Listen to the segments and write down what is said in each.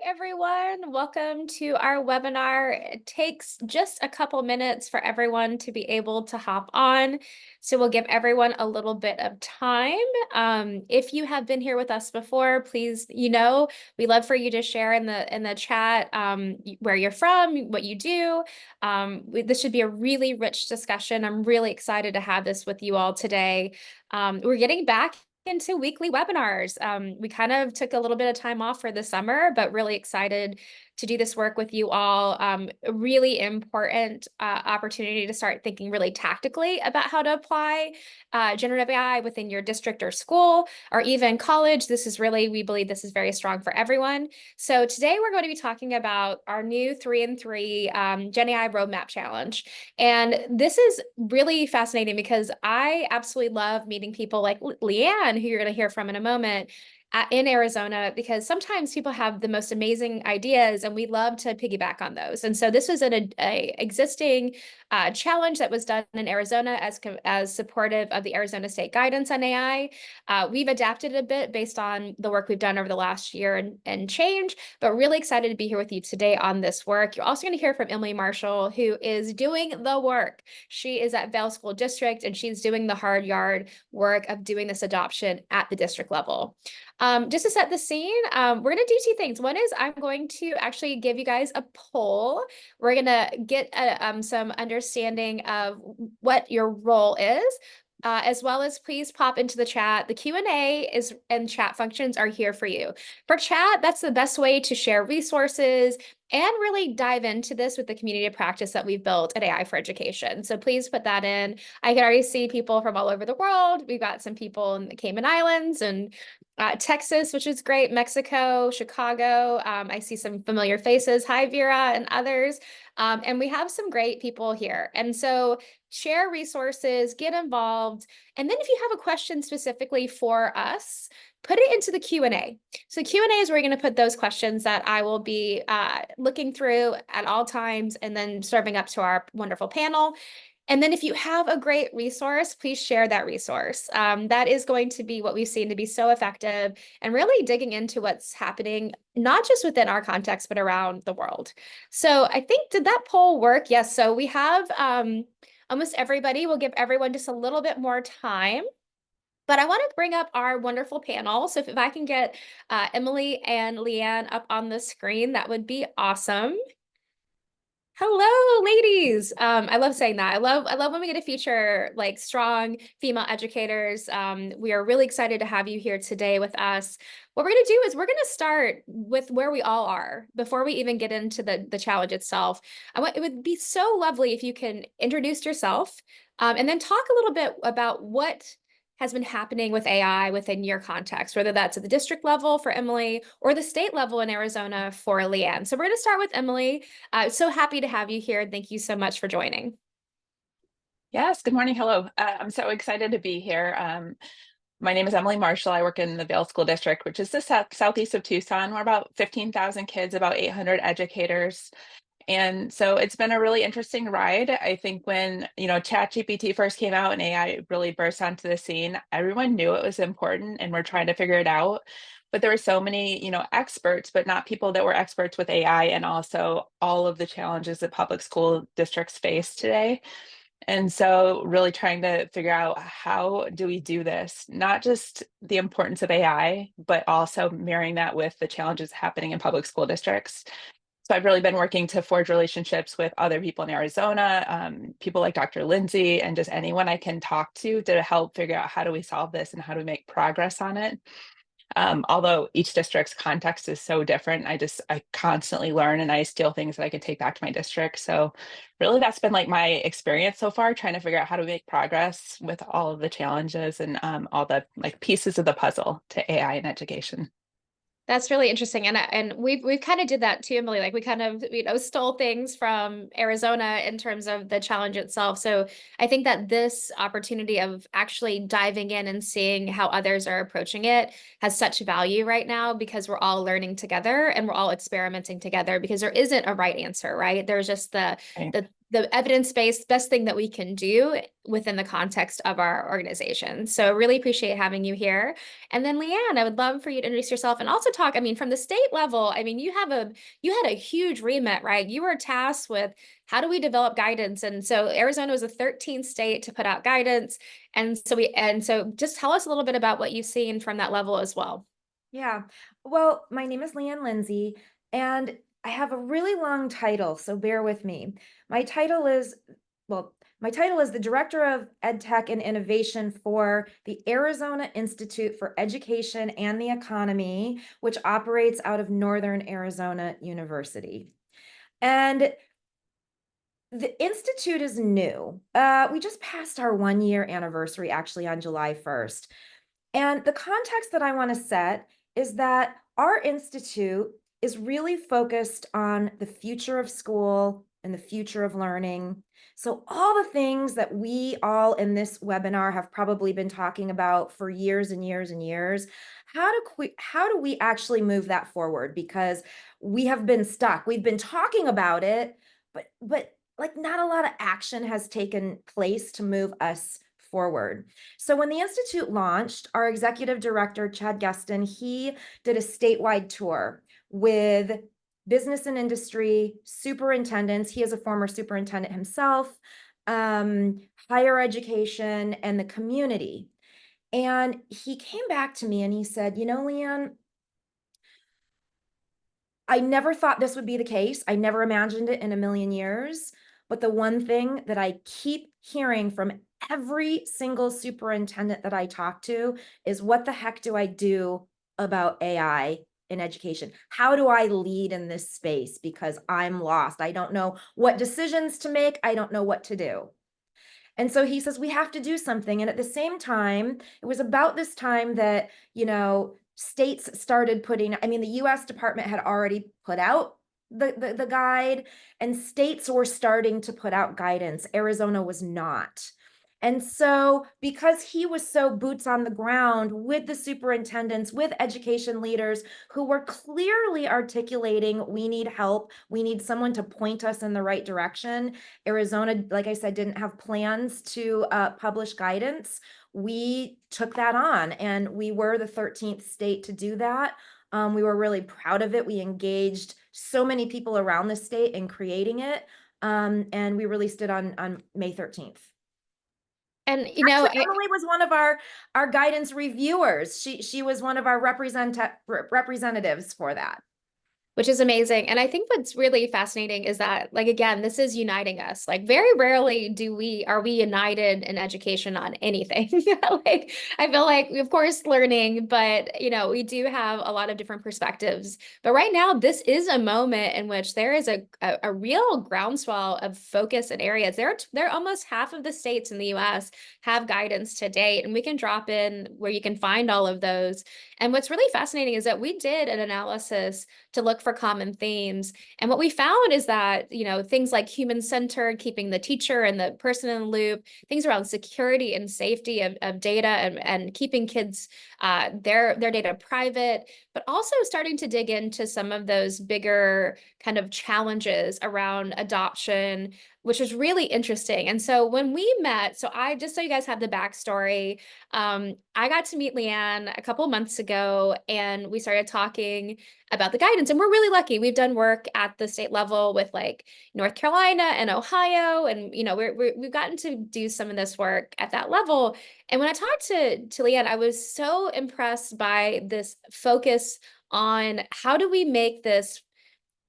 everyone. Welcome to our webinar. It takes just a couple minutes for everyone to be able to hop on. So we'll give everyone a little bit of time. If you have been here with us before, please, we love for you to share in the chat where you're from, what you do. This should be a really rich discussion. I'm really excited to have this with you all today. We're getting back into weekly webinars. We kind of took a little bit of time off for the summer, but really excited to do this work with you all. A really important opportunity to start thinking really tactically about how to apply generative AI within your district or school, or even college. We believe this is very strong for everyone. So today we're going to be talking about our new 3x3 GenAI Roadmap Challenge. And this is really fascinating because I absolutely love meeting people like Leanne, who you're going to hear from in a moment, in Arizona, because sometimes people have the most amazing ideas and we love to piggyback on those. And so this was an existing challenge that was done in Arizona as supportive of the Arizona State guidance on AI. We've adapted a bit based on the work we've done over the last year and change, but really excited to be here with you today on this work. You're also going to hear from Emily Marshall, who is doing the work. She is at Vail School District and she's doing the hard yard work of doing this adoption at the district level. Just to set the scene, we're going to do two things. One is I'm going to actually give you guys a poll. We're going to get some understanding of what your role is, as well as please pop into the chat. The Q&A and chat functions are here for you. For chat, that's the best way to share resources and really dive into this with the community of practice that we've built at AI for Education. So please put that in. I can already see people from all over the world. We've got some people in the Cayman Islands and Texas, which is great, Mexico, Chicago. I see some familiar faces. Hi, Vera and others. And we have some great people here. And so share resources, get involved. And then if you have a question specifically for us, put it into the Q&A. So Q&A is where you're going to put those questions that I will be looking through at all times and then serving up to our wonderful panel. And then if you have a great resource, please share that resource. That is going to be what we've seen to be so effective and really digging into what's happening, not just within our context, but around the world. So I think, did that poll work? Yes. So we have almost everybody. We'll give everyone just a little bit more time. But I want to bring up our wonderful panel. So if I can get Emily and Leanne up on the screen, that would be awesome. Hello, ladies. I love saying that. I love when we get to feature like strong female educators. We are really excited to have you here today with us. What we're going to do is we're going to start with where we all are before we even get into the challenge itself. It would be so lovely if you can introduce yourself and then talk a little bit about what has been happening with AI within your context, whether that's at the district level for Emily or the state level in Arizona for Leanne. So we're going to start with Emily. So happy to have you here. Thank you so much for joining. Yes, good morning. Hello. I'm so excited to be here. My name is Emily Marshall. I work in the Vail School District, which is the southeast of Tucson. We're about 15,000 kids, about 800 educators. And so it's been a really interesting ride. I think when, ChatGPT first came out and AI really burst onto the scene, everyone knew it was important and we're trying to figure it out. But there were so many, experts, but not people that were experts with AI, and also all of the challenges that public school districts face today. And so really trying to figure out, how do we do this? Not just the importance of AI, but also marrying that with the challenges happening in public school districts. So I've really been working to forge relationships with other people in Arizona, people like Dr. Lindsay, and just anyone I can talk to help figure out, how do we solve this and how do we make progress on it? Although each district's context is so different, I constantly learn and I steal things that I can take back to my district. So really that's been like my experience so far, trying to figure out how to make progress with all of the challenges and all the like pieces of the puzzle to AI in education. That's really interesting. And we've kind of did that too, Emily. Like we kind of, stole things from Arizona in terms of the challenge itself. So I think that this opportunity of actually diving in and seeing how others are approaching it has such value right now, because we're all learning together and we're all experimenting together, because there isn't a right answer, right? There's just Right. the evidence-based best thing that we can do within the context of our organization. So really appreciate having you here. And then Leanne, I would love for you to introduce yourself and also talk, I mean, from the state level, I mean, you had a huge remit, right? You were tasked with how do we develop guidance? And so Arizona was the 13th state to put out guidance. And so just tell us a little bit about what you've seen from that level as well. Yeah. Well, my name is Leanne Lindsay, and I have a really long title, so bear with me. My title is, my title is the Director of EdTech and Innovation for the Arizona Institute for Education and the Economy, which operates out of Northern Arizona University. And the Institute is new. We just passed our 1-year anniversary actually on July 1st. And the context that I want to set is that our institute is really focused on the future of school and the future of learning. So all the things that we all in this webinar have probably been talking about for years and years and years, how do we actually move that forward? Because we have been stuck. We've been talking about it, but like not a lot of action has taken place to move us forward. So when the Institute launched, our executive director, Chad Geston, he did a statewide tour with business and industry superintendents. He is a former superintendent himself, higher education, and the community. And he came back to me and he said, you know, Leanne, I never thought this would be the case. I never imagined it in a million years. But the one thing that I keep hearing from every single superintendent that I talk to is, what the heck do I do about AI in education? How do I lead in this space? Because I'm lost. I don't know what decisions to make. I don't know what to do. And so he says, we have to do something. And at the same time, it was about this time that, you know, states started putting, I mean, the US Department had already put out the guide, and states were starting to put out guidance. Arizona was not. And so because he was so boots on the ground with the superintendents, with education leaders who were clearly articulating, we need help, we need someone to point us in the right direction. Arizona, like I said, didn't have plans to publish guidance. We took that on, and we were the 13th state to do that. We were really proud of it. We engaged so many people around the state in creating it, and we released it on May 13th. And you know, Actually, Emily was one of our guidance reviewers. She was one of our representatives for that. which is amazing. And I think what's really fascinating is that, like, again, this is uniting us. Like, very rarely are we united in education on anything. Like, I feel like, of course, learning, but, you know, we do have a lot of different perspectives. But right now, this is a moment in which there is a real groundswell of focus in areas. There are almost half of the states in the US have guidance to date, and we can drop in where you can find all of those. And what's really fascinating is that we did an analysis to look for common themes. And what we found is that, you know, things like human-centered, keeping the teacher and the person in the loop, things around security and safety of data, and keeping kids their data private, but also starting to dig into some of those bigger kind of challenges around adoption, which was really interesting. And so when we met, just so you guys have the backstory, I got to meet Leanne a couple of months ago, and we started talking about the guidance. And we're really lucky. We've done work at the state level with like North Carolina and Ohio, and you know, we've gotten to do some of this work at that level. And when I talked to Leanne, I was so impressed by this focus on how do we make this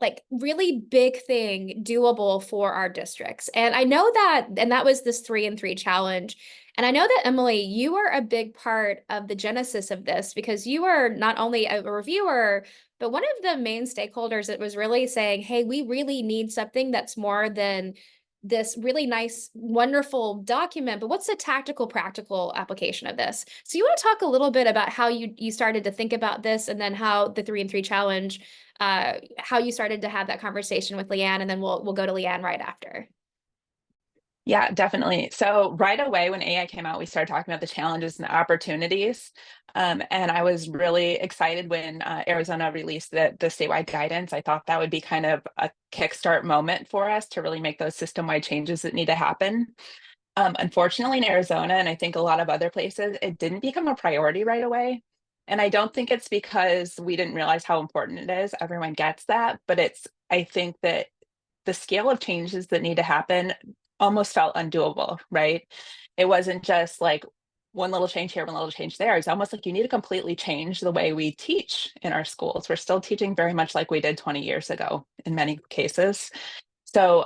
like really big thing doable for our districts. And I know that, and that was this 3-in-3 challenge. And I know that, Emily, you are a big part of the genesis of this, because you are not only a reviewer, but one of the main stakeholders that was really saying, hey, we really need something that's more than this really nice, wonderful document, but what's the tactical, practical application of this? So you want to talk a little bit about how you started to think about this, and then how the 3-in-3 challenge, how you started to have that conversation with Leanne, and then we'll go to Leanne right after. Yeah, definitely. So right away when AI came out, we started talking about the challenges and the opportunities. And I was really excited when Arizona released the statewide guidance. I thought that would be kind of a kickstart moment for us to really make those system-wide changes that need to happen. Unfortunately, in Arizona, and I think a lot of other places, it didn't become a priority right away. And I don't think it's because we didn't realize how important it is. Everyone gets that, but I think that the scale of changes that need to happen almost felt undoable, right? It wasn't just like one little change here, one little change there. It's almost like you need to completely change the way we teach in our schools. We're still teaching very much like we did 20 years ago in many cases. So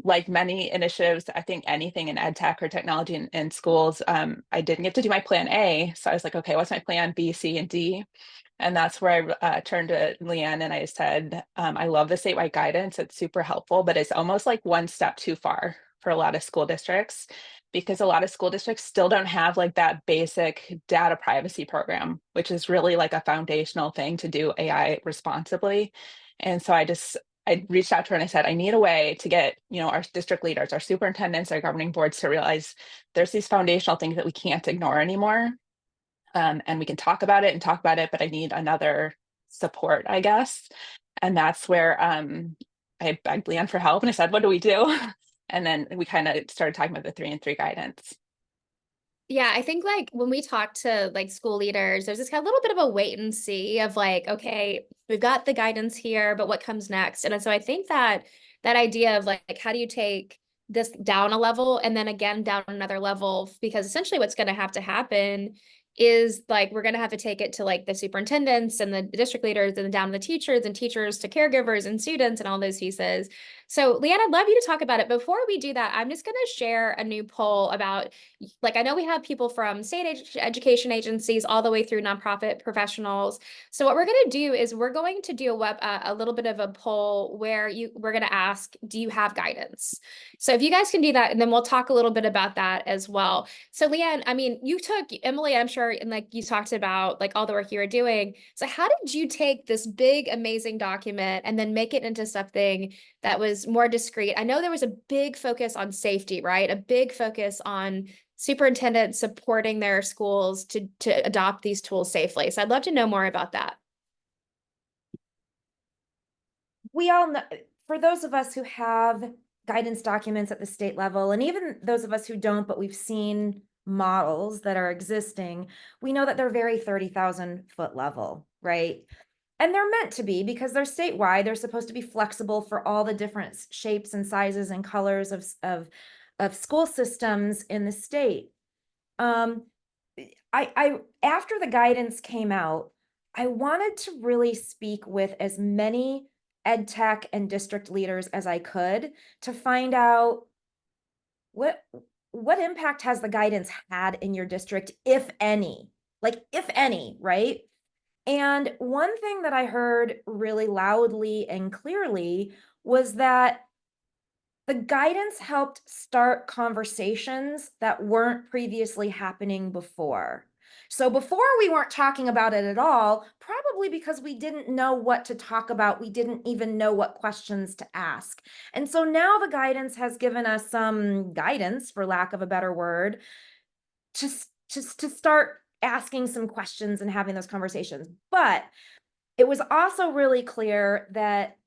like many initiatives, I think anything in ed tech or technology in schools, I didn't get to do my plan A. So I was like, okay, what's my plan B, C, and D? And that's where I turned to Leanne and I said, I love the statewide guidance. It's super helpful, but it's almost like one step too far for a lot of school districts, because a lot of school districts still don't have like that basic data privacy program, which is really like a foundational thing to do AI responsibly. And so I reached out to her and I said, I need a way to get, our district leaders, our superintendents, our governing boards to realize there's these foundational things that we can't ignore anymore. And we can talk about it, but I need another support, I guess. And that's where I begged Leanne for help and I said, what do we do? And then we kind of started talking about the 3x3 guidance. Yeah, I think like when we talk to like school leaders, there's this kind of little bit of a wait and see of like, okay, we've got the guidance here, but what comes next? And so I think that that idea of like how do you take this down a level and then again down another level, because essentially what's going to have to happen is like we're going to have to take it to like the superintendents and the district leaders and then down to the teachers and teachers to caregivers and students and all those pieces. So Leanne, I'd love you to talk about it. Before we do that, I'm just going to share a new poll about, like, I know we have people from state education agencies all the way through nonprofit professionals. So what we're going to do is we're going to do a little bit of a poll where we're going to ask, do you have guidance? So if you guys can do that, and then we'll talk a little bit about that as well. So Leanne, I mean, you took Emily, I'm sure, and like you talked about like all the work you were doing. So how did you take this big, amazing document and then make it into something that was more discreet? I know there was a big focus on safety, right? A big focus on superintendents supporting their schools to adopt these tools safely. So I'd love to know more about that. We all know, for those of us who have guidance documents at the state level, and even those of us who don't, but we've seen models that are existing, we know that they're very 30,000-foot level, right? And they're meant to be because they're statewide. They're supposed to be flexible for all the different shapes and sizes and colors of school systems in the state. I after the guidance came out, I wanted to really speak with as many ed tech and district leaders as I could to find out what impact has the guidance had in your district, if any, like if any, right? And one thing that I heard really loudly and clearly was that the guidance helped start conversations that weren't previously happening before. So before we weren't talking about it at all, probably because we didn't know what to talk about. We didn't even know what questions to ask. And so now the guidance has given us some guidance, for lack of a better word, to start asking some questions and having those conversations. But it was also really clear that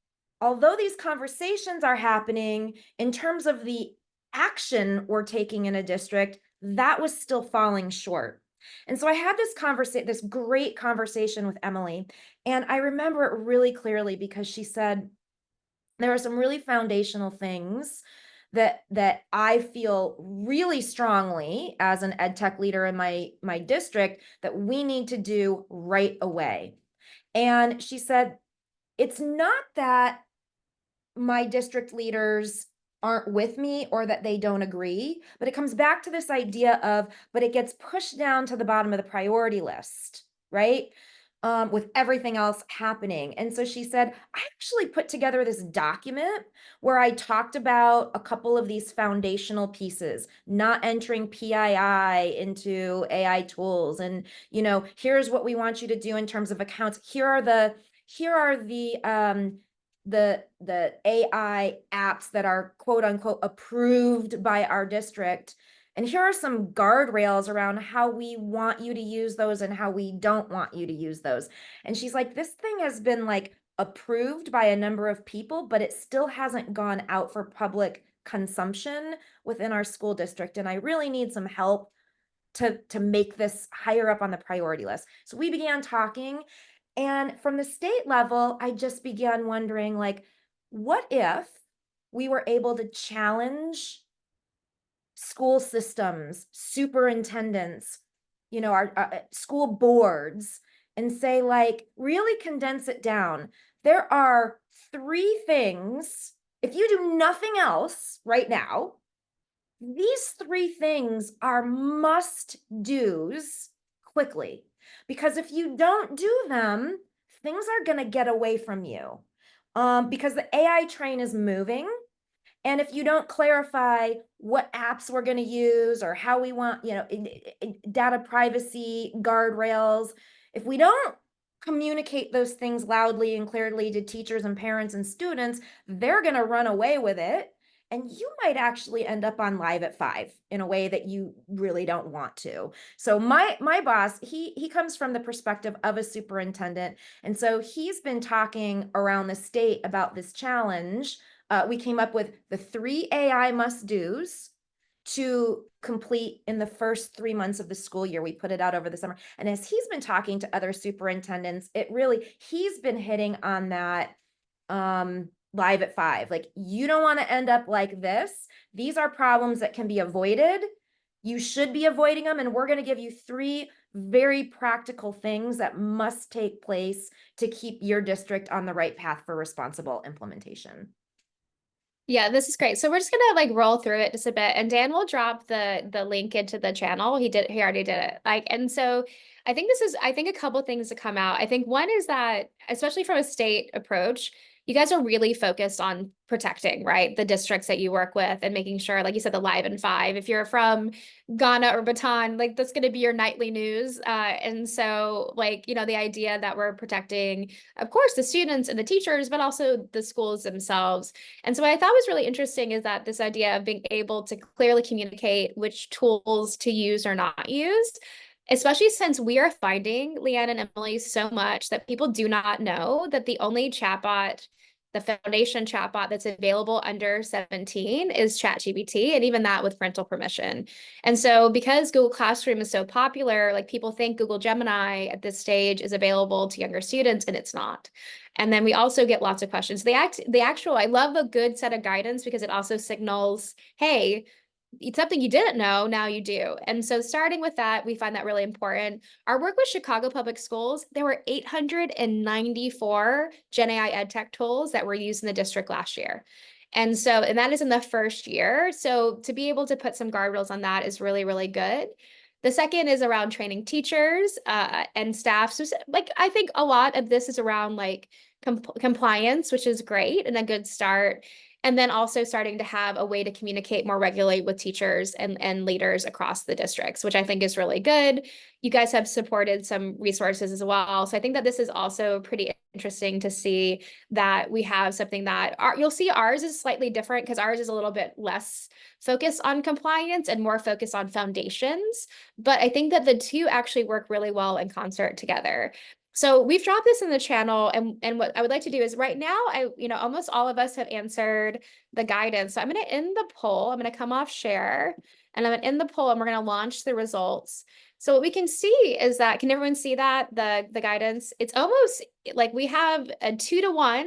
although these conversations are happening, in terms of the action we're taking in a district, that was still falling short. And so I had this great conversation with Emily, and I remember it really clearly because she said there are some really foundational things that I feel really strongly as an ed tech leader in my district that we need to do right away. And she said, it's not that my district leaders aren't with me or that they don't agree, but it comes back to this idea of, but it gets pushed down to the bottom of the priority list, right? With everything else happening. And so she said, I actually put together this document where I talked about a couple of these foundational pieces, not entering PII into AI tools. And, here's what we want you to do in terms of accounts. Here are the the AI apps that are quote unquote approved by our district. And here are some guardrails around how we want you to use those and how we don't want you to use those. And she's like, this thing has been like approved by a number of people, but it still hasn't gone out for public consumption within our school district. And I really need some help to make this higher up on the priority list. So we began talking, and from the state level, I just began wondering, like, what if we were able to challenge school systems, superintendents, our school boards, and say, like, really condense it down. There are 3 things, if you do nothing else right now, these 3 things are must-dos quickly, because if you don't do them, things are going to get away from you, because the AI train is moving. And if you don't clarify what apps we're going to use or how we want, data privacy guardrails, if we don't communicate those things loudly and clearly to teachers and parents and students, they're going to run away with it. And you might actually end up on Live at 5 in a way that you really don't want to. So my boss, he comes from the perspective of a superintendent. And so he's been talking around the state about this challenge. We came up with the 3 AI must-dos to complete in the first 3 months of the school year. We put it out over the summer. And as he's been talking to other superintendents, he's been hitting on that Live at 5. Like, you don't want to end up like this. These are problems that can be avoided. You should be avoiding them. And we're going to give you 3 very practical things that must take place to keep your district on the right path for responsible implementation. Yeah, this is great. So we're just gonna like roll through it just a bit, and Dan will drop the link into the channel. He already did it. And so I think a couple things to come out. I think one is that, especially from a state approach, you guys are really focused on protecting, right, the districts that you work with and making sure, like you said, the Live in 5. If you're from Ghana or Bhutan, like that's going to be your nightly news. And so, like, the idea that we're protecting, of course, the students and the teachers, but also the schools themselves. And so what I thought was really interesting is that this idea of being able to clearly communicate which tools to use or not use, especially since we are finding, Leanne and Emily, so much that people do not know that the only chatbot, the foundation chatbot that's available under 17 is ChatGPT, and even that with parental permission. And so because Google Classroom is so popular, like people think Google Gemini at this stage is available to younger students, and it's not. And then we also get lots of questions. I love a good set of guidance because it also signals, hey, it's something you didn't know, now you do. And so starting with that, we find that really important. Our work with Chicago Public Schools, there were 894 GenAI EdTech tools that were used in the district last year. And that is in the first year. So to be able to put some guardrails on that is really, really good. The second is around training teachers and staff. So like, I think a lot of this is around like compliance, which is great and a good start. And then also starting to have a way to communicate more regularly with teachers and leaders across the districts, which I think is really good. You guys have supported some resources as well. So I think that this is also pretty interesting to see that we have something that you'll see ours is slightly different because ours is a little bit less focused on compliance and more focused on foundations. But I think that the two actually work really well in concert together. So we've dropped this in the channel, and what I would like to do is right now, almost all of us have answered the guidance. So I'm going to end the poll. I'm going to come off share, and I'm going to end the poll, and we're going to launch the results. So what we can see is that, can everyone see that, the guidance? It's almost like we have a 2-to-1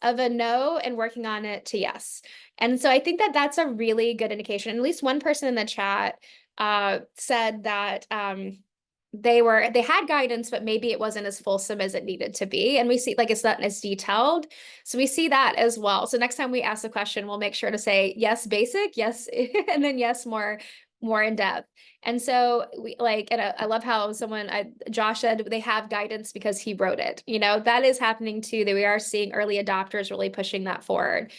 of a no and working on it to yes. And so I think that that's a really good indication. And at least one person in the chat said that they had guidance, but maybe it wasn't as fulsome as it needed to be. And we see like it's not as detailed. So we see that as well. So next time we ask the question, we'll make sure to say yes, basic, yes, and then yes, more in depth. And so I love how Josh said they have guidance because he wrote it. That is happening too, that we are seeing early adopters really pushing that forward.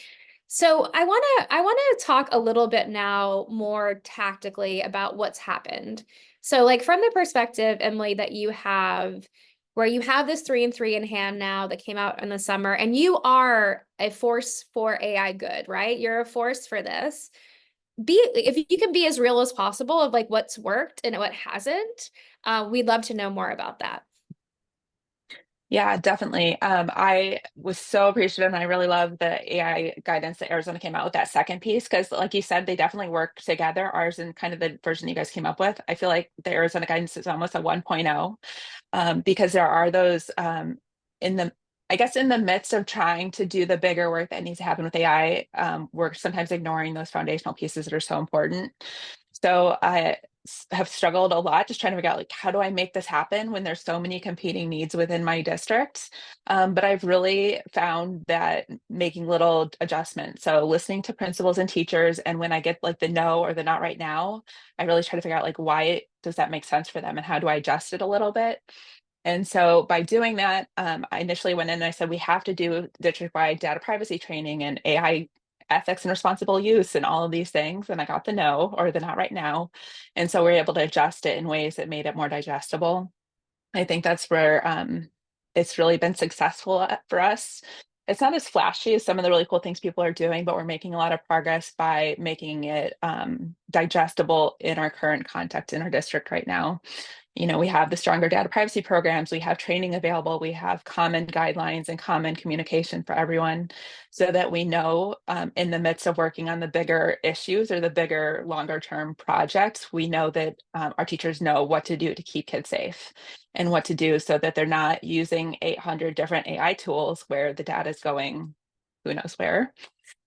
So I want to talk a little bit now more tactically about what's happened. So like from the perspective, Emily, that you have, where you have this 3 and 3 in hand now that came out in the summer, and you are a force for AI good, right? You're a force for this. If you can be as real as possible of like what's worked and what hasn't, we'd love to know more about that. Yeah, definitely. I was so appreciative, and I really love the AI guidance that Arizona came out with, that second piece, because like you said, they definitely work together. Ours and kind of the version you guys came up with. I feel like the Arizona guidance is almost a 1.0, because there are those in the, I guess, in the midst of trying to do the bigger work that needs to happen with AI, we're sometimes ignoring those foundational pieces that are so important. So I have struggled a lot just trying to figure out, like, how do I make this happen when there's so many competing needs within my district? But I've really found that making little adjustments, so listening to principals and teachers, and when I get like the no or the not right now, I really try to figure out, like, why does that make sense for them and how do I adjust it a little bit? And so by doing that, I initially went in and I said, we have to do district-wide data privacy training and AI ethics and responsible use and all of these things. And I got the no or the not right now. And so we're able to adjust it in ways that made it more digestible. I think that's where it's really been successful for us. It's not as flashy as some of the really cool things people are doing, but we're making a lot of progress by making it digestible in our current context in our district right now. You know, we have the stronger data privacy programs, we have training available, we have common guidelines and common communication for everyone so that we know in the midst of working on the bigger issues or the bigger longer term projects, we know that our teachers know what to do to keep kids safe and what to do so that they're not using 800 different AI tools where the data is going who knows where.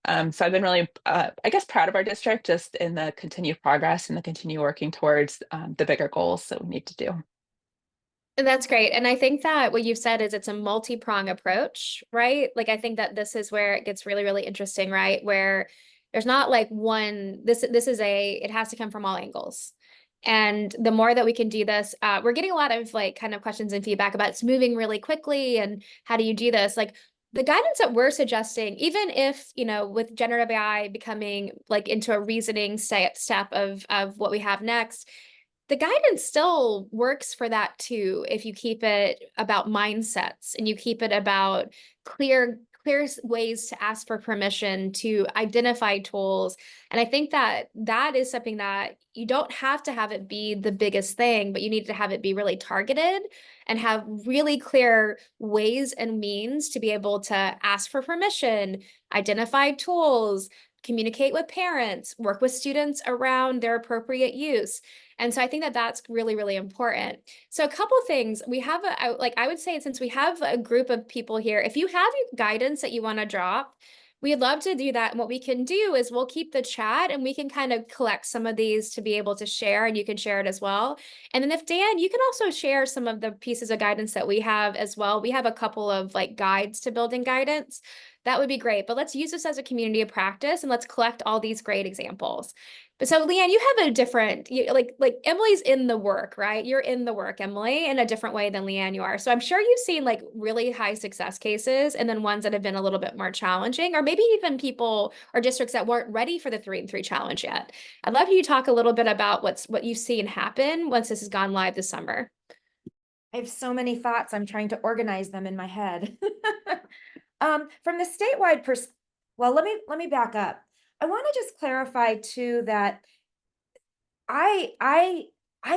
So I've been really, I guess, proud of our district just in the continued progress and the continue working towards the bigger goals that we need to do. And that's great. And I think that what you've said is it's a multi-prong approach, right? Like, I think that this is where it gets really, really interesting, right? Where there's not like one, this is it has to come from all angles. And the more that we can do this, we're getting a lot of like kind of questions and feedback about it's moving really quickly and how do you do this? Like, the guidance that we're suggesting, even if, you know, with generative AI becoming like into a reasoning step of what we have next, the guidance still works for that too, if you keep it about mindsets and you keep it about clear ways to ask for permission, to identify tools. And I think that that is something that you don't have to have it be the biggest thing, but you need to have it be really targeted and have really clear ways and means to be able to ask for permission, identify tools, communicate with parents, work with students around their appropriate use. And so I think that that's really, really important. So a couple things we have, I would say, since we have a group of people here, if you have guidance that you want to drop, we'd love to do that. And what we can do is we'll keep the chat and we can kind of collect some of these to be able to share, and you can share it as well. And then if Dan, you can also share some of the pieces of guidance that we have as well. We have a couple of like guides to building guidance. That would be great. But let's use this as a community of practice and let's collect all these great examples. But so Leanne, you have a different, like Emily's in the work, right? You're in the work, Emily, in a different way than Leanne you are. So I'm sure you've seen like really high success cases and then ones that have been a little bit more challenging, or maybe even people or districts that weren't ready for the 3 and 3 challenge yet. I'd love you to talk a little bit about what you've seen happen once this has gone live this summer. I have so many thoughts. I'm trying to organize them in my head. From the statewide well, let me back up. I want to just clarify too that I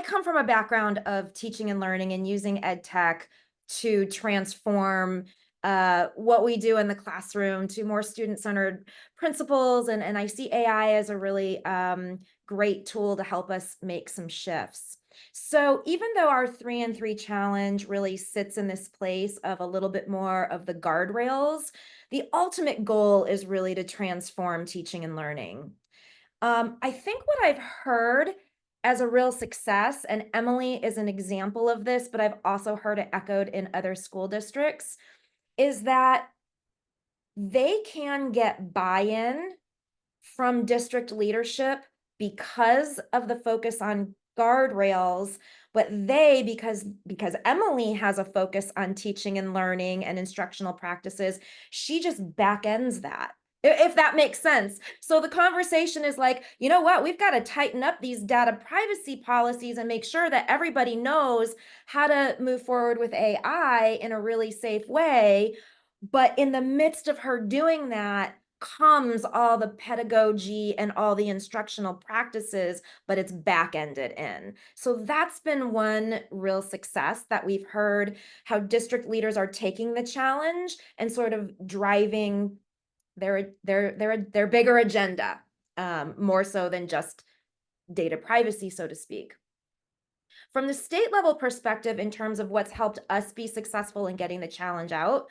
come from a background of teaching and learning and using ed tech to transform what we do in the classroom to more student-centered principles, and I see AI as a really great tool to help us make some shifts. So even though our 3 and 3 challenge really sits in this place of a little bit more of the guardrails, the ultimate goal is really to transform teaching and learning. I think what I've heard as a real success, and Emily is an example of this, but I've also heard it echoed in other school districts, is that they can get buy-in from district leadership because of the focus on guardrails, but because Emily has a focus on teaching and learning and instructional practices, she just back ends that. if that makes sense. So the conversation is like, you know what, we've got to tighten up these data privacy policies and make sure that everybody knows how to move forward with AI in a really safe way. But in the midst of her doing that comes all the pedagogy and all the instructional practices, but it's back-ended in. So that's been one real success that we've heard, how district leaders are taking the challenge and sort of driving their bigger agenda, more so than just data privacy, so to speak. From the state level perspective, in terms of what's helped us be successful in getting the challenge out,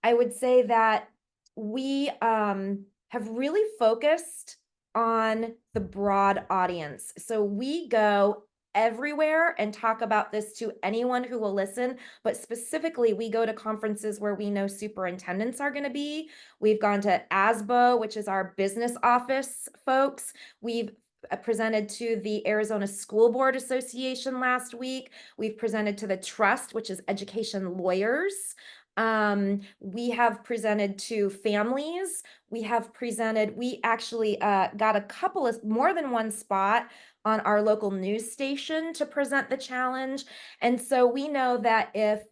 I would say that we have really focused on the broad audience. So we go everywhere and talk about this to anyone who will listen, but specifically we go to conferences where we know superintendents are going to be. We've gone to ASBO, which is our business office folks. We've presented to the Arizona School Board Association last week. We've presented to the Trust, which is education lawyers. We have presented to families. We actually got a couple of more than one spot on our local news station to present the challenge. And so we know that if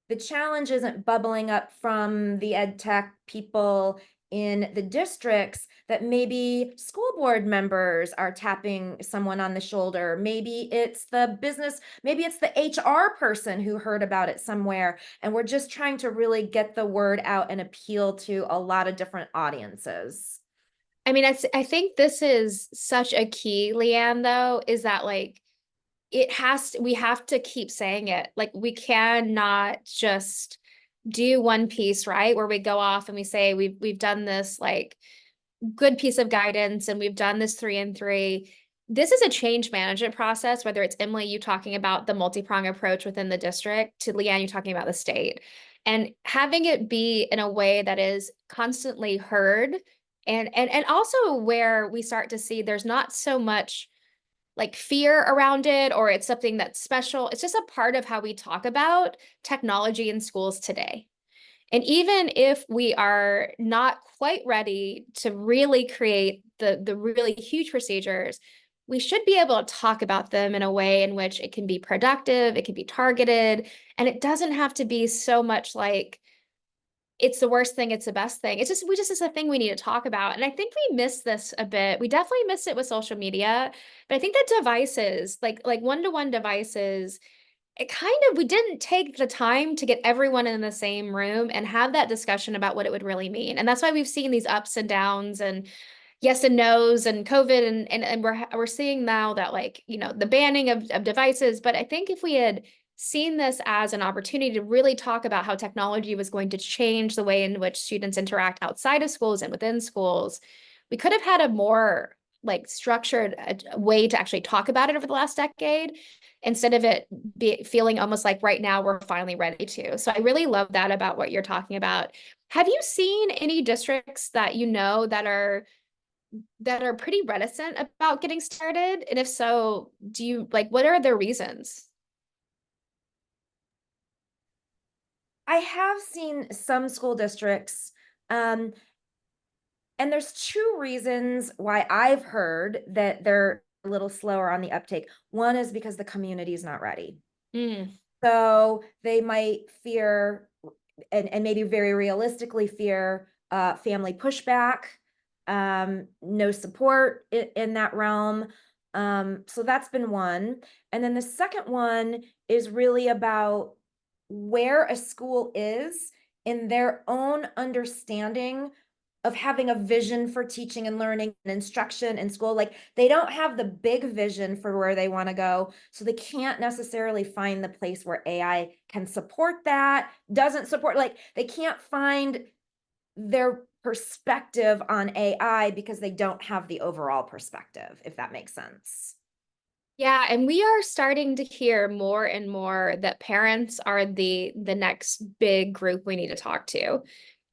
the challenge isn't bubbling up from the ed tech people in the districts, that maybe school board members are tapping someone on the shoulder. Maybe it's the HR person who heard about it somewhere. And we're just trying to really get the word out and appeal to a lot of different audiences. I mean, I think this is such a key, Leanne, though, is that like we have to keep saying it. Like we cannot just do one piece, right? Where we go off and we say we've done this like good piece of guidance and we've done this 3-in-3. This is a change management process, whether it's Emily, you talking about the multi-prong approach within the district, to Leanne, you talking about the state. And having it be in a way that is constantly heard and also where we start to see there's not so much like fear around it or it's something that's special. It's just a part of how we talk about technology in schools today. And even if we are not quite ready to really create the really huge procedures, we should be able to talk about them in a way in which it can be productive, it can be targeted, and it doesn't have to be so much like it's the worst thing, it's the best thing. It's a thing we need to talk about. And I think we miss this a bit. We definitely miss it with social media, but I think that devices, like one-to-one devices, we didn't take the time to get everyone in the same room and have that discussion about what it would really mean. And that's why we've seen these ups and downs and yes and no's and COVID and we're seeing now that like, you know, the banning of devices. But I think if we had seen this as an opportunity to really talk about how technology was going to change the way in which students interact outside of schools and within schools, we could have had a more like structured way to actually talk about it over the last decade instead of it feeling almost like right now we're finally ready to. So I really love that about what you're talking about. Have you seen any districts that you know that are pretty reticent about getting started? And if so, do you like what are their reasons? I have seen some school districts, and there's two reasons why I've heard that they're a little slower on the uptake. One is because the community is not ready. So they might fear, and maybe very realistically fear, family pushback, no support in that realm. So that's been one. And then the second one is really about where a school is in their own understanding of having a vision for teaching and learning and instruction in school. Like they don't have the big vision for where they want to go. So they can't necessarily find the place where AI can support that, doesn't support, like they can't find their perspective on AI because they don't have the overall perspective, if that makes sense. Yeah, and we are starting to hear more and more that parents are the next big group we need to talk to.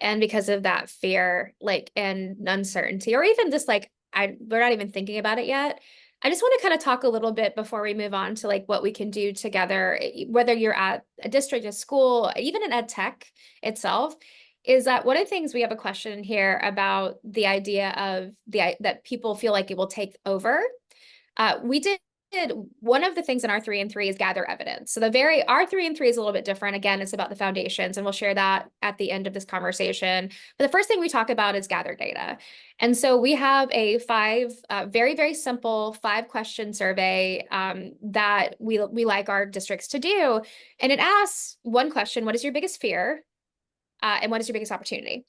And because of that fear, like, and uncertainty, or even just like, we're not even thinking about it yet. I just want to kind of talk a little bit before we move on to like what we can do together, whether you're at a district, a school, even an ed tech itself. is that one of the things we have a question here about the idea of that people feel like it will take over. We did one of the things in our 3 and 3 is gather evidence. So our 3 and 3 is a little bit different. Again, it's about the foundations, and we'll share that at the end of this conversation. But the first thing we talk about is gather data. And so we have a very, very simple 5-question survey that we like our districts to do. And it asks one question: what is your biggest fear? And what is your biggest opportunity?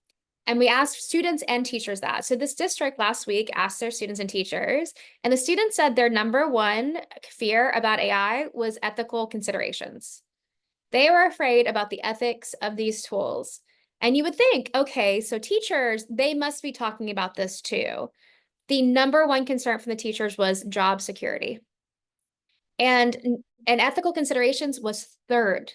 And we asked students and teachers that. So this district last week asked their students and teachers, and the students said their #1 fear about AI was ethical considerations. They were afraid about the ethics of these tools. And you would think, okay, so teachers, they must be talking about this too. The #1 concern from the teachers was job security. And ethical considerations was third.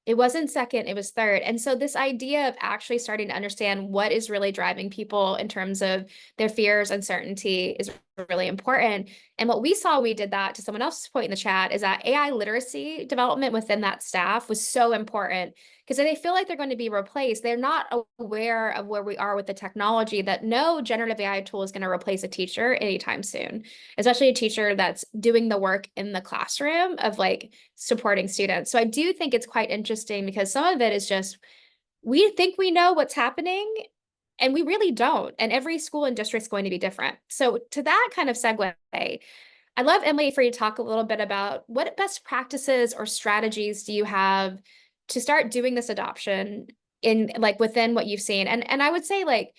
It wasn't second, it was third. And so this idea of actually starting to understand what is really driving people in terms of their fears, uncertainty is really important. And what we saw when we did that, to someone else's point in the chat, is that AI literacy development within that staff was so important, because they feel like they're going to be replaced. They're not aware of where we are with the technology, that no generative AI tool is going to replace a teacher anytime soon, especially a teacher that's doing the work in the classroom of like supporting students. So I do think it's quite interesting, because some of it is just, we think we know what's happening and we really don't. And every school and district is going to be different. So to that kind of segue, I'd love, Emily, for you to talk a little bit about what best practices or strategies do you have to start doing this adoption in like within what you've seen. And I would say, like,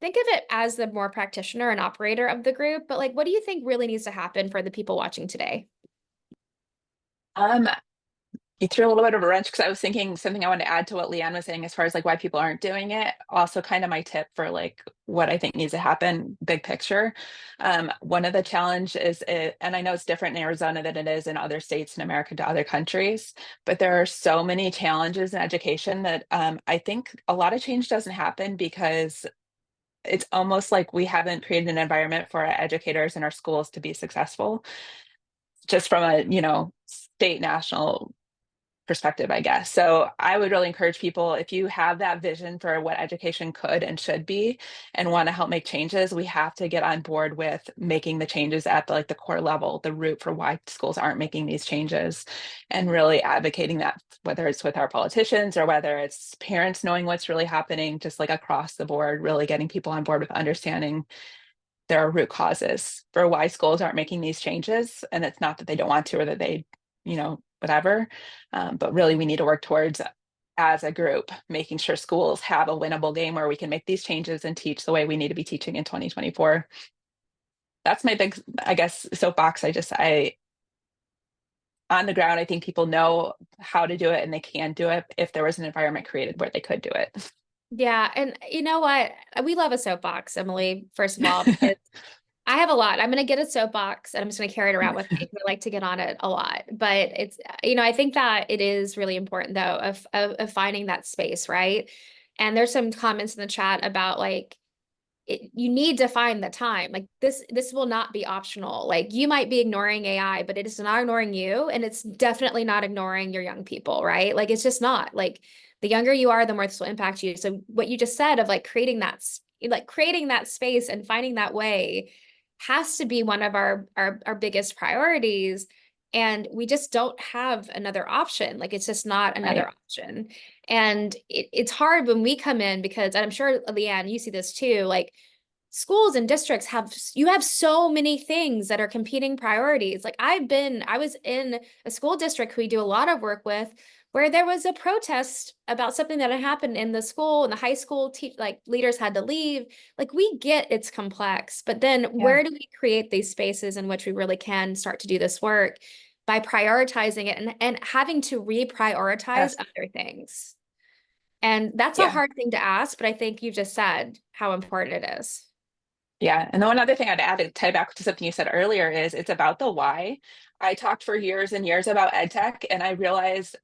think of it as the more practitioner and operator of the group, but like, what do you think really needs to happen for the people watching today? You threw a little bit of a wrench, because I was thinking something I wanted to add to what Leanne was saying as far as like why people aren't doing it. Also, kind of my tip for like what I think needs to happen, big picture. One of the challenges is, and I know it's different in Arizona than it is in other states in America to other countries, but there are so many challenges in education that I think a lot of change doesn't happen because it's almost like we haven't created an environment for our educators and our schools to be successful, just from a, state, national perspective, I guess. So I would really encourage people, if you have that vision for what education could and should be and want to help make changes, we have to get on board with making the changes at the core level, the root for why schools aren't making these changes, and really advocating that, whether it's with our politicians or whether it's parents knowing what's really happening, just like across the board, really getting people on board with understanding there are root causes for why schools aren't making these changes. And it's not that they don't want to, or that they, whatever. But really, we need to work towards, as a group, making sure schools have a winnable game where we can make these changes and teach the way we need to be teaching in 2024. That's my big, I guess, soapbox. On the ground, I think people know how to do it, and they can do it if there was an environment created where they could do it. Yeah. And you know what? We love a soapbox, Emily, first of all, because I have a lot. I'm going to get a soapbox and I'm just going to carry it around with me. I like to get on it a lot, but it's, I think that it is really important though of finding that space, right? And there's some comments in the chat about like, you need to find the time. Like this will not be optional. Like you might be ignoring AI, but it is not ignoring you. And it's definitely not ignoring your young people, right? Like it's just not. Like the younger you are, the more this will impact you. So what you just said of like creating that space and finding that way has to be one of our biggest priorities. And we just don't have another option. Like it's just not another Right. option. And it's hard when we come in, because, and I'm sure, Leanne, you see this too, like schools and districts have so many things that are competing priorities. Like I was in a school district we do a lot of work with, where there was a protest about something that had happened in the school, and the high school leaders had to leave. Like we get it's complex, but then where do we create these spaces in which we really can start to do this work by prioritizing it and having to reprioritize other things? And that's a hard thing to ask, but I think you just said how important it is. Yeah. And the one other thing I'd add to tie back to something you said earlier is it's about the why. I talked for years and years about ed tech, and I realized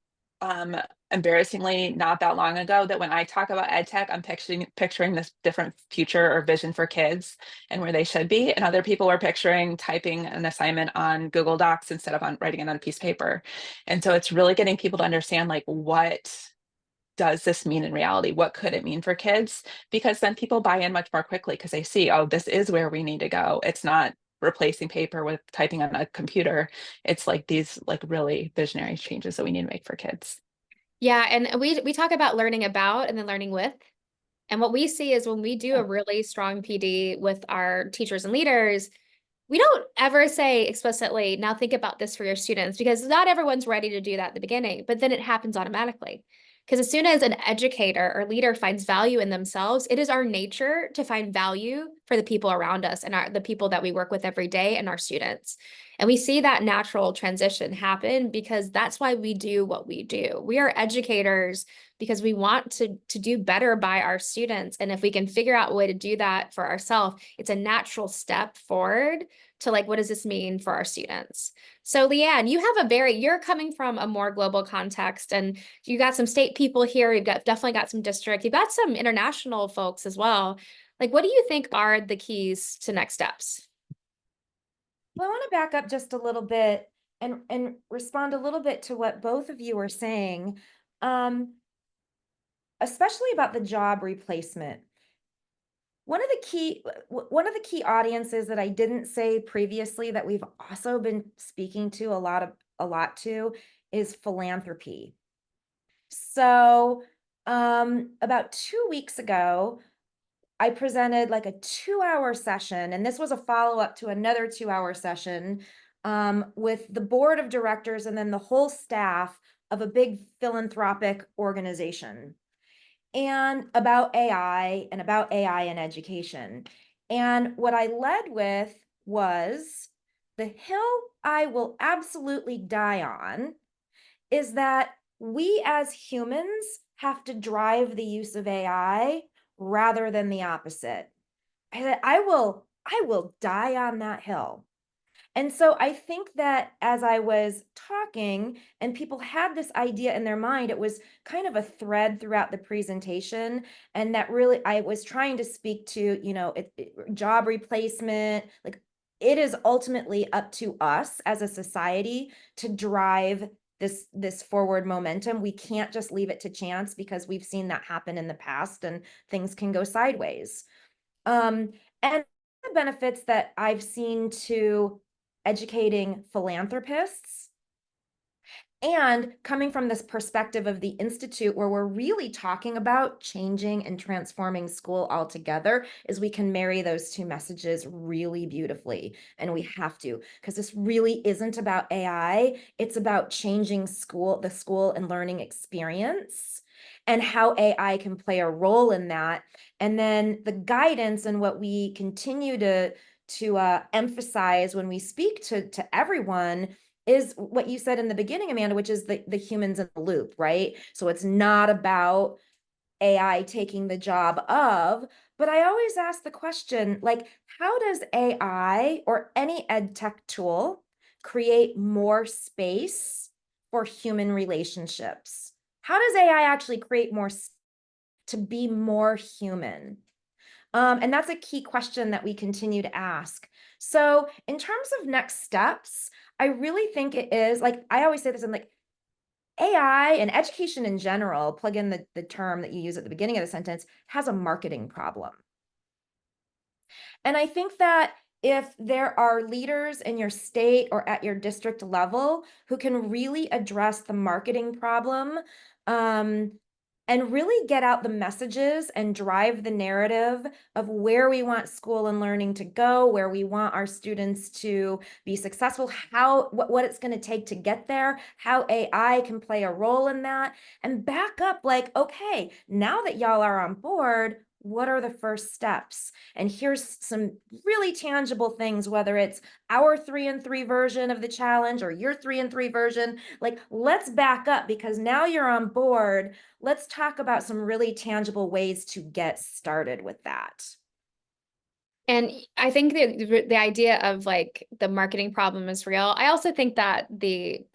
embarrassingly not that long ago that when I talk about ed tech, I'm picturing this different future or vision for kids and where they should be. And other people were picturing typing an assignment on Google Docs instead of writing it on a piece of paper. And so it's really getting people to understand like what does this mean in reality? What could it mean for kids? Because then people buy in much more quickly because they see, oh, this is where we need to go. It's not replacing paper with typing on a computer. It's like these like really visionary changes that we need to make for kids. Yeah, and we talk about learning about and then learning with. And what we see is when we do a really strong PD with our teachers and leaders, we don't ever say explicitly, now think about this for your students, because not everyone's ready to do that at the beginning, but then it happens automatically. Because as soon as an educator or leader finds value in themselves, it is our nature to find value for the people around us and the people that we work with every day and our students. And we see that natural transition happen because that's why we do what we do. We are educators because we want to do better by our students. And if we can figure out a way to do that for ourselves, it's a natural step forward to like, what does this mean for our students? So Leanne, you're coming from a more global context, and you got some state people here, definitely got some district, you've got some international folks as well. Like, what do you think are the keys to next steps? Well, I want to back up just a little bit and respond a little bit to what both of you are saying, especially about the job replacement. One of the key audiences that I didn't say previously that we've also been speaking to a lot to is philanthropy. So, about 2 weeks ago, I presented like a 2-hour session, and this was a follow-up to another 2-hour session with the board of directors and then the whole staff of a big philanthropic organization, and about AI and about AI in education. And what I led with was the hill I will absolutely die on is that we as humans have to drive the use of AI rather than the opposite. I will die on that hill. And so I think that as I was talking and people had this idea in their mind, it was kind of a thread throughout the presentation. And that really, I was trying to speak to, job replacement. Like, it is ultimately up to us as a society to drive this forward momentum. We can't just leave it to chance, because we've seen that happen in the past and things can go sideways. And the benefits that I've seen to educating philanthropists, and coming from this perspective of the Institute, where we're really talking about changing and transforming school altogether, is we can marry those two messages really beautifully. And we have to, because this really isn't about AI. It's about changing the school and learning experience, and how AI can play a role in that. And then the guidance and what we continue to emphasize when we speak to everyone is what you said in the beginning, Amanda, which is the humans in the loop, right? So it's not about AI taking the job of, but I always ask the question, like, how does AI or any ed tech tool create more space for human relationships? How does AI actually create more to be more human? And that's a key question that we continue to ask. So in terms of next steps, I really think it is, like, I always say this, I'm like, AI and education in general, plug in the term that you use at the beginning of the sentence, has a marketing problem. And I think that if there are leaders in your state or at your district level who can really address the marketing problem, and really get out the messages and drive the narrative of where we want school and learning to go, where we want our students to be successful, what it's going to take to get there, how AI can play a role in that, and back up like, okay, now that y'all are on board, what are the first steps? And here's some really tangible things, whether it's our 3-in-3 version of the challenge or your 3-in-3 version. Like, let's back up, because now you're on board. Let's talk about some really tangible ways to get started with that. And I think the idea of like the marketing problem is real. I also think that the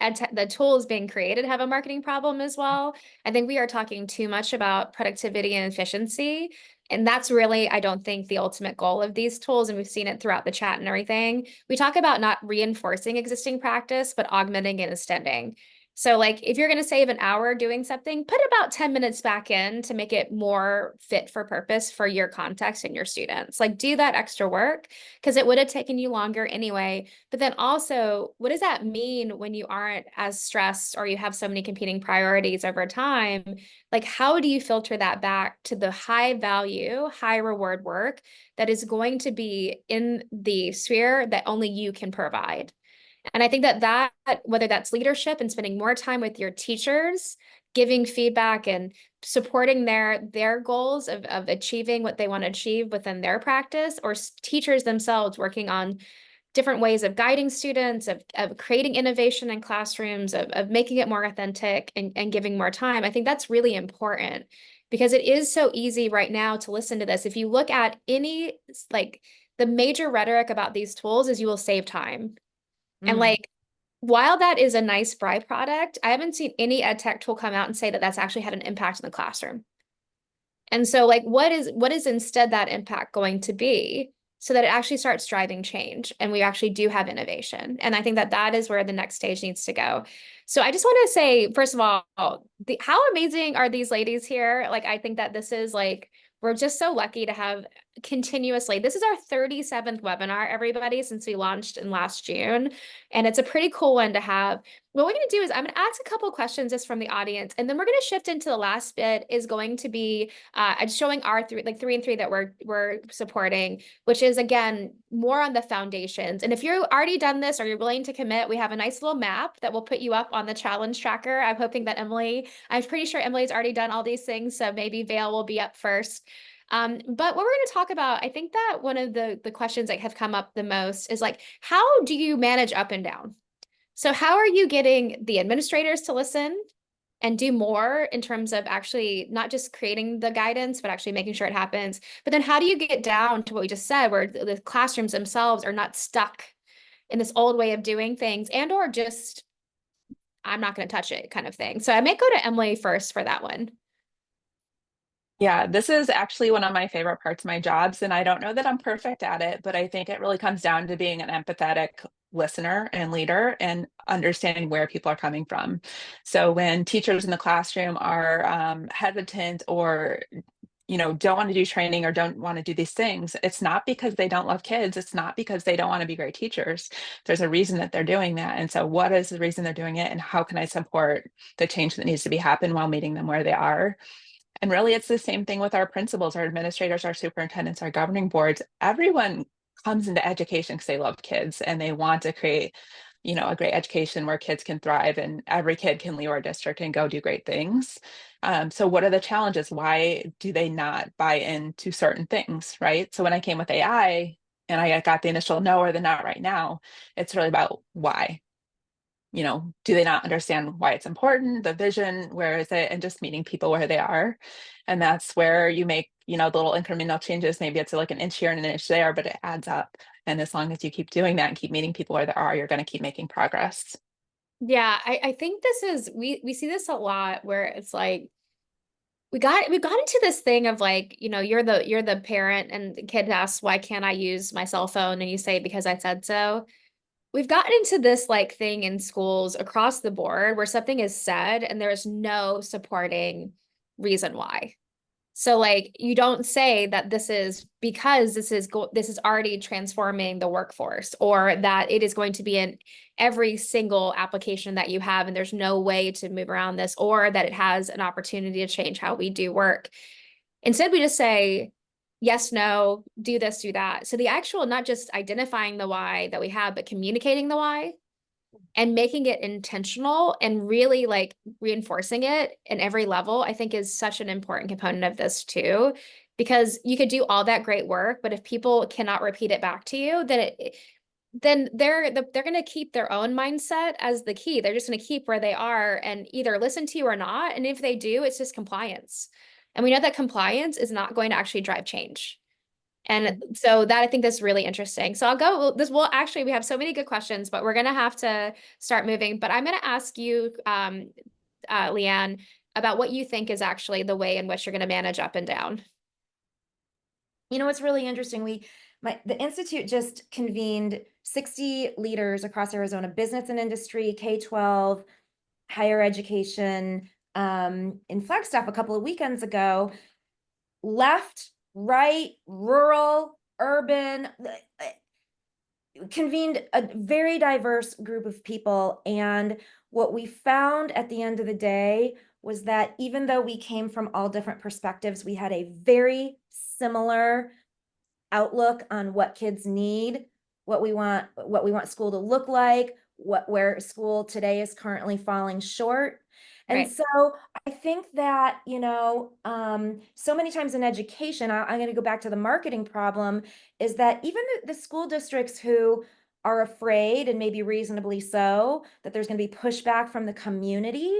tools being created have a marketing problem as well. I think we are talking too much about productivity and efficiency. And that's really, I don't think, the ultimate goal of these tools. And we've seen it throughout the chat and everything. We talk about not reinforcing existing practice, but augmenting and extending. So like if you're going to save an hour doing something, put about 10 minutes back in to make it more fit for purpose for your context and your students. Like do that extra work because it would have taken you longer anyway. But then also, what does that mean when you aren't as stressed or you have so many competing priorities over time? Like how do you filter that back to the high value, high reward work that is going to be in the sphere that only you can provide? And I think that whether that's leadership and spending more time with your teachers, giving feedback and supporting their goals of achieving what they want to achieve within their practice, or teachers themselves working on different ways of guiding students, of creating innovation in classrooms, of making it more authentic and giving more time. I think that's really important because it is so easy right now to listen to this. If you look at any, like the major rhetoric about these tools is you will save time. And like, while that is a nice byproduct, I haven't seen any ed tech tool come out and say that that's actually had an impact in the classroom. And so like, what is instead that impact going to be so that it actually starts driving change and we actually do have innovation? And I think that that is where the next stage needs to go. So I just want to say, first of all, how amazing are these ladies here? Like, I think that this is like, we're just so lucky to have continuously. This is our 37th webinar, everybody, since we launched in last June. And it's a pretty cool one to have. What we're going to do is I'm going to ask a couple of questions just from the audience, and then we're going to shift into the last bit is going to be showing our 3 and 3 that we're supporting, which is again more on the foundations. And if you're already done this or you're willing to commit, we have a nice little map that will put you up on the challenge tracker. I'm hoping that I'm pretty sure Emily's already done all these things, so maybe Vale will be up first. But what we're going to talk about, I think that one of the questions that have come up the most is like, how do you manage up and down? So how are you getting the administrators to listen and do more in terms of actually not just creating the guidance, but actually making sure it happens? But then how do you get down to what we just said, where the classrooms themselves are not stuck in this old way of doing things and or just, I'm not going to touch it kind of thing. So I may go to Emily first for that one. Yeah, this is actually one of my favorite parts of my jobs, and I don't know that I'm perfect at it, but I think it really comes down to being an empathetic listener and leader and understanding where people are coming from. So when teachers in the classroom are hesitant or don't want to do training or don't want to do these things, it's not because they don't love kids. It's not because they don't want to be great teachers. There's a reason that they're doing that. And so what is the reason they're doing it, and how can I support the change that needs to be happen while meeting them where they are? And really, it's the same thing with our principals, our administrators, our superintendents, our governing boards. Everyone comes into education because they love kids and they want to create, a great education where kids can thrive and every kid can leave our district and go do great things. So what are the challenges? Why do they not buy into certain things, right? So when I came with AI and I got the initial no or the not right now, it's really about why. Do they not understand why it's important, the vision, where is it, and just meeting people where they are. And that's where you make, the little incremental changes. Maybe it's like an inch here and an inch there, but it adds up. And as long as you keep doing that and keep meeting people where they are, you're going to keep making progress. Yeah, I think this is, we see this a lot where it's like, we've got into this thing of like, you're the parent and the kid asks, why can't I use my cell phone? And you say, because I said so. We've gotten into this like thing in schools across the board where something is said and there's no supporting reason why. So like you don't say that this is because this is already transforming the workforce, or that it is going to be in every single application that you have and there's no way to move around this, or that it has an opportunity to change how we do work. Instead, we just say yes, no, do this, do that. So the actual, not just identifying the why that we have, but communicating the why and making it intentional and really like reinforcing it in every level, I think is such an important component of this too, because you could do all that great work, but if people cannot repeat it back to you, then they're going to keep their own mindset as the key. They're just going to keep where they are and either listen to you or not. And if they do, it's just compliance. And we know that compliance is not going to actually drive change. And so that, I think that's really interesting. So I'll go, we have so many good questions, but we're going to have to start moving. But I'm going to ask you, Leanne, about what you think is actually the way in which you're going to manage up and down. It's really interesting. The Institute just convened 60 leaders across Arizona, business and industry, K-12, higher education in Flagstaff a couple of weekends ago, left, right, rural, urban, convened a very diverse group of people. And what we found at the end of the day was that even though we came from all different perspectives, we had a very similar outlook on what kids need, what we want school to look like, where school today is currently falling short. And Right. so I think that, so many times in education, I'm going to go back to the marketing problem, is that even the school districts who are afraid, and maybe reasonably so, that there's going to be pushback from the community,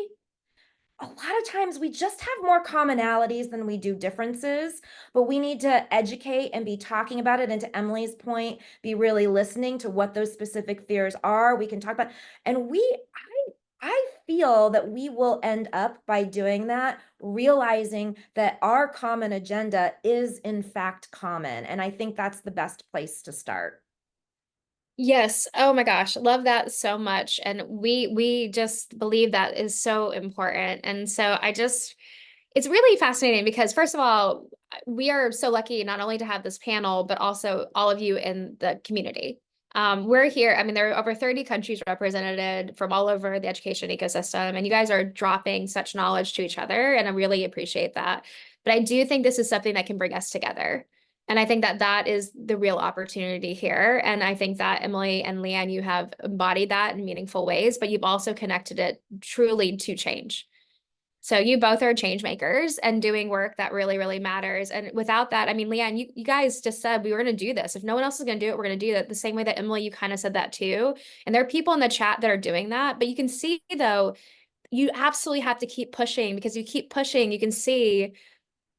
a lot of times we just have more commonalities than we do differences, but we need to educate and be talking about it. And to Emily's point, be really listening to what those specific fears are. We can talk about, and I feel that we will end up, by doing that, realizing that our common agenda is in fact common. And I think that's the best place to start. Yes. Oh my gosh. Love that so much. And we just believe that is so important. And so it's really fascinating because first of all, we are so lucky not only to have this panel, but also all of you in the community. We're here. I mean, there are over 30 countries represented from all over the education ecosystem, and you guys are dropping such knowledge to each other, and I really appreciate that. But I do think this is something that can bring us together. And I think that that is the real opportunity here. And I think that Emily and Leanne, you have embodied that in meaningful ways, but you've also connected it truly to change. So you both are change makers and doing work that really, really matters. And without that, I mean, Leanne, you guys just said we were going to do this. If no one else is going to do it, we're going to do that. The same way that Emily, you kind of said that too. And there are people in the chat that are doing that. But you can see, though, you absolutely have to keep pushing, because you keep pushing, you can see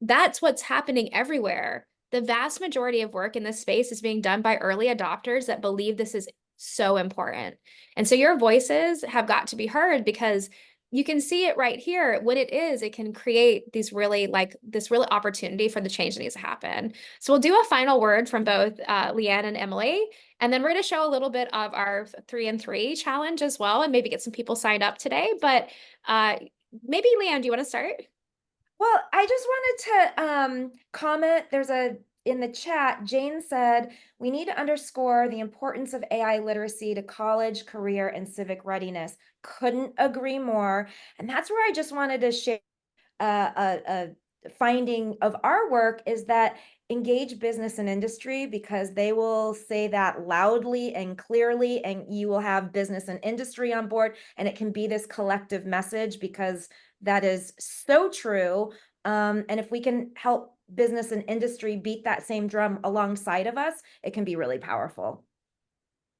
that's what's happening everywhere. The vast majority of work in this space is being done by early adopters that believe this is so important. And so your voices have got to be heard, because you can see it right here. When it can create this really opportunity for the change that needs to happen. So we'll do a final word from both Leanne and Emily, and then we're going to show a little bit of our 3-in-3 challenge as well, and maybe get some people signed up today. But maybe Leanne, do you want to start? Well, I just wanted to comment. In the chat, Jane said, we need to underscore the importance of AI literacy to college, career, and civic readiness. Couldn't agree more. And that's where I just wanted to share a finding of our work, is that engage business and industry, because they will say that loudly and clearly, and you will have business and industry on board, and it can be this collective message, because that is so true. And if we can help business and industry beat that same drum alongside of us, it can be really powerful.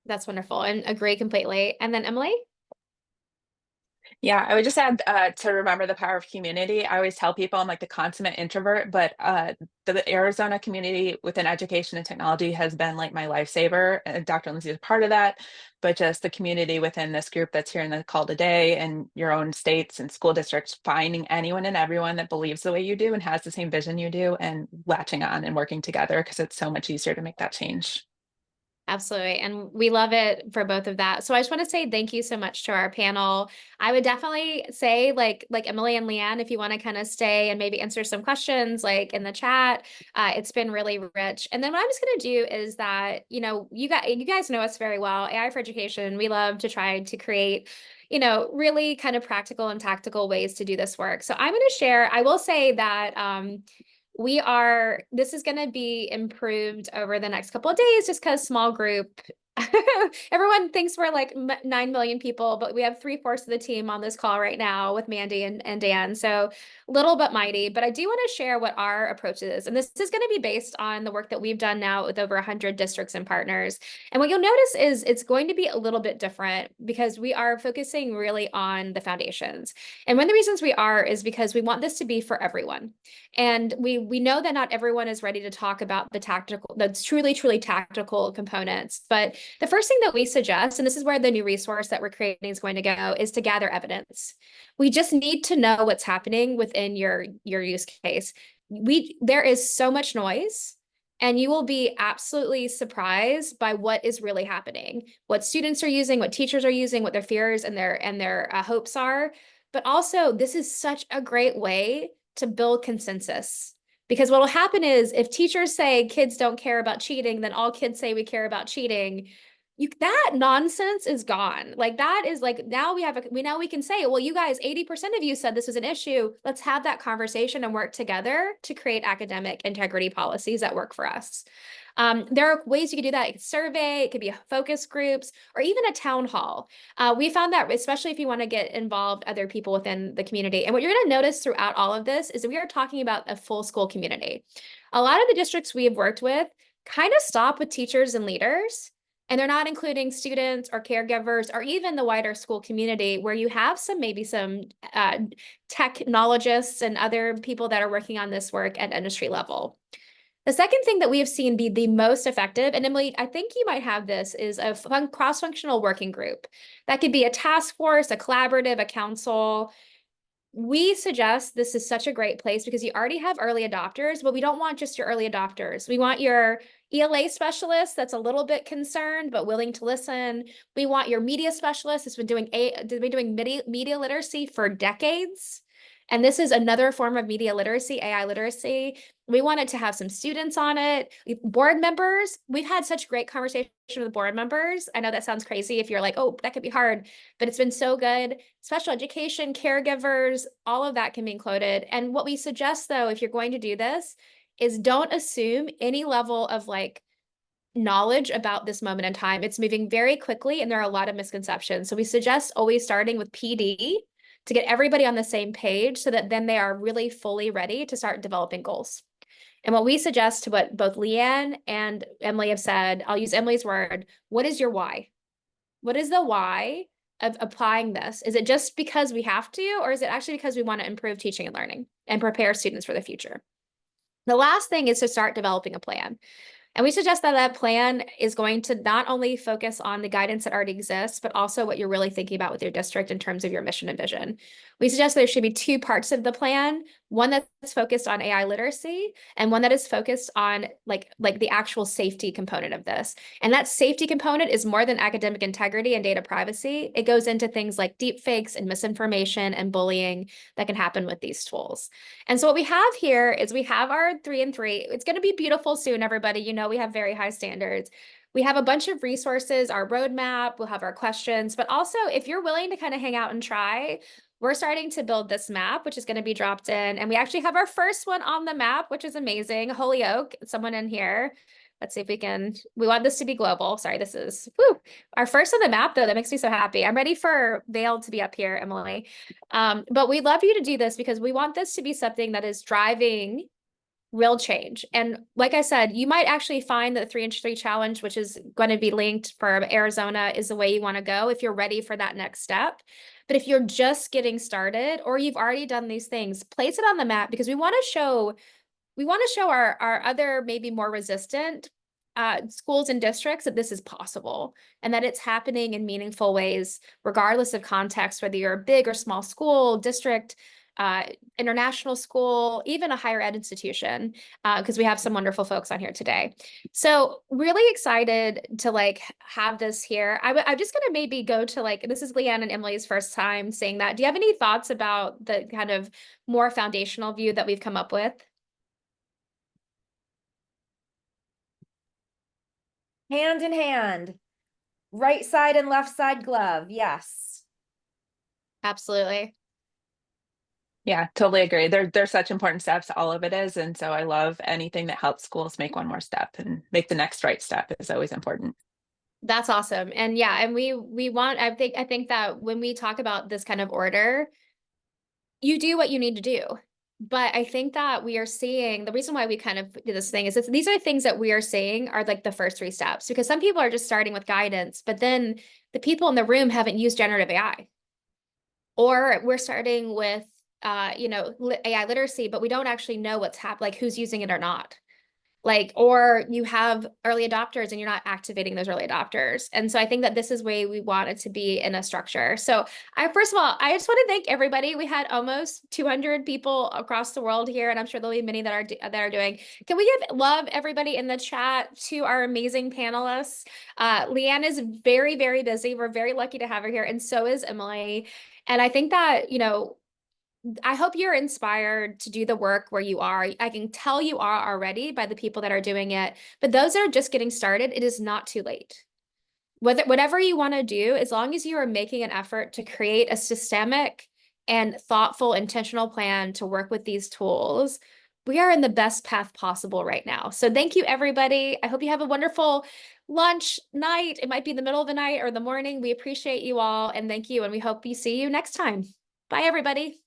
That's wonderful, and agree completely. And then Emily? Yeah, I would just add to remember the power of community. I always tell people I'm like the consummate introvert, but the Arizona community within education and technology has been like my lifesaver. And Dr. Lindsay is part of that, but just the community within this group that's here in the call today, and your own states and school districts, finding anyone and everyone that believes the way you do and has the same vision you do, and latching on and working together, because it's so much easier to make that change. Absolutely. And we love it for both of that. So I just want to say thank you so much to our panel. I would definitely say like Emily and Leanne, if you want to kind of stay and maybe answer some questions like in the chat, it's been really rich. And then what I'm just going to do is that, you guys know us very well, AI for Education. We love to try to create really kind of practical and tactical ways to do this work. So I'm going to share, I will say that this is going to be improved over the next couple of days, just because small group, everyone thinks we're like 9 million people, but we have 3/4 of the team on this call right now with Mandy and Dan. So little but mighty, but I do want to share what our approach is. And this is going to be based on the work that we've done now with over 100 districts and partners. And what you'll notice is it's going to be a little bit different, because we are focusing really on the foundations. And one of the reasons we are is because we want this to be for everyone. And we know that not everyone is ready to talk about the truly, truly tactical components. But the first thing that we suggest, and this is where the new resource that we're creating is going to go, is to gather evidence. We just need to know what's happening within your use case. There is so much noise, And you will be absolutely surprised by what is really happening, what students are using, what teachers are using, what their fears and their hopes are. But also, this is such a great way to build consensus. Because what will happen is if teachers say kids don't care about cheating, then all kids say we care about cheating. That nonsense is gone. Like that is like now we can say, well, you guys, 80% of you said this was an issue. Let's have that conversation and work together to create academic integrity policies that work for us. There are ways you could do that. It could survey, it could be focus groups, or even a town hall. We found that, especially if you want to get involved other people within the community. And what you're going to notice throughout all of this is that we are talking about a full school community. A lot of the districts we have worked with kind of stop with teachers and leaders, and they're not including students or caregivers or even the wider school community, where you have maybe some technologists and other people that are working on this work at industry level. The second thing that we have seen be the most effective, and Emily, I think you might have this, is a cross-functional working group. That could be a task force, a collaborative, a council. We suggest this is such a great place because you already have early adopters, but we don't want just your early adopters. We want your ELA specialist that's a little bit concerned but willing to listen. We want your media specialist that's been doing media literacy for decades. And this is another form of media literacy, AI literacy. We wanted to have some students on it. Board members, we've had such great conversation with board members. I know that sounds crazy if you're like, oh, that could be hard, but it's been so good. Special education, caregivers, all of that can be included. And what we suggest though, if you're going to do this, is don't assume any level of like knowledge about this moment in time. It's moving very quickly and there are a lot of misconceptions. So we suggest always starting with PD to get everybody on the same page so that then they are really fully ready to start developing goals. And what we suggest to what both Leanne and Emily have said, I'll use Emily's word, what is your why? What is the why of applying this? Is it just because we have to, or is it actually because we want to improve teaching and learning and prepare students for the future? The last thing is to start developing a plan. And we suggest that that plan is going to not only focus on the guidance that already exists, but also what you're really thinking about with your district in terms of your mission and vision. We suggest there should be two parts of the plan, one that's focused on AI literacy and one that is focused on like the actual safety component of this. And that safety component is more than academic integrity and data privacy. It goes into things like deep fakes and misinformation and bullying that can happen with these tools. And so what we have here is we have our 3 and 3. It's going to be beautiful soon, everybody. You know, we have very high standards. We have a bunch of resources, our roadmap, we'll have our questions, but also if you're willing to kind of hang out and try, we're starting to build this map, which is going to be dropped in. And we actually have our first one on the map, which is amazing. Holyoke, someone in here. Let's see if we want this to be global. Sorry, this is our first on the map though. That makes me so happy. I'm ready for Vail to be up here, Emily. But we'd love you to do this because we want this to be something that is driving real change. And like I said, you might actually find that the 3x3 challenge, which is going to be linked for Arizona, is the way you want to go if you're ready for that next step. But if you're just getting started or you've already done these things, place it on the map because we want to show our other maybe more resistant schools and districts that this is possible and that it's happening in meaningful ways, regardless of context, whether you're a big or small school, district, international school, even a higher ed institution, because we have some wonderful folks on here today. So really excited to like have this here. I'm just going to maybe go to like, this is Leanne and Emily's first time saying that. Do you have any thoughts about the kind of more foundational view that we've come up with? Hand in hand, right side and left side glove. Yes. Absolutely. Yeah, totally agree. They're such important steps. All of it is. And so I love anything that helps schools make one more step and make the next right step is always important. That's awesome. And yeah, and we want, I think that when we talk about this kind of order, you do what you need to do. But I think that we are seeing the reason why we kind of do this thing is these are things that we are seeing are like the first 3 steps, because some people are just starting with guidance, but then the people in the room haven't used generative AI. Or we're starting with AI literacy, but we don't actually know what's happening, like who's using it or not. Like, or you have early adopters and you're not activating those early adopters. And so I think that this is way we want it to be in a structure. So first of all, I just want to thank everybody. We had almost 200 people across the world here, and I'm sure there'll be many that are doing. Can we give love, everybody in the chat, to our amazing panelists? Leanne is very, very busy. We're very lucky to have her here, and so is Emily. And I think that, I hope you're inspired to do the work where you are. I can tell you are already by the people that are doing it, but those that are just getting started, it is not too late. Whatever you want to do, as long as you are making an effort to create a systemic and thoughtful, intentional plan to work with these tools, we are in the best path possible right now. So thank you, everybody. I hope you have a wonderful lunch, night. It might be the middle of the night or the morning. We appreciate you all, and thank you. And we hope we see you next time. Bye, everybody.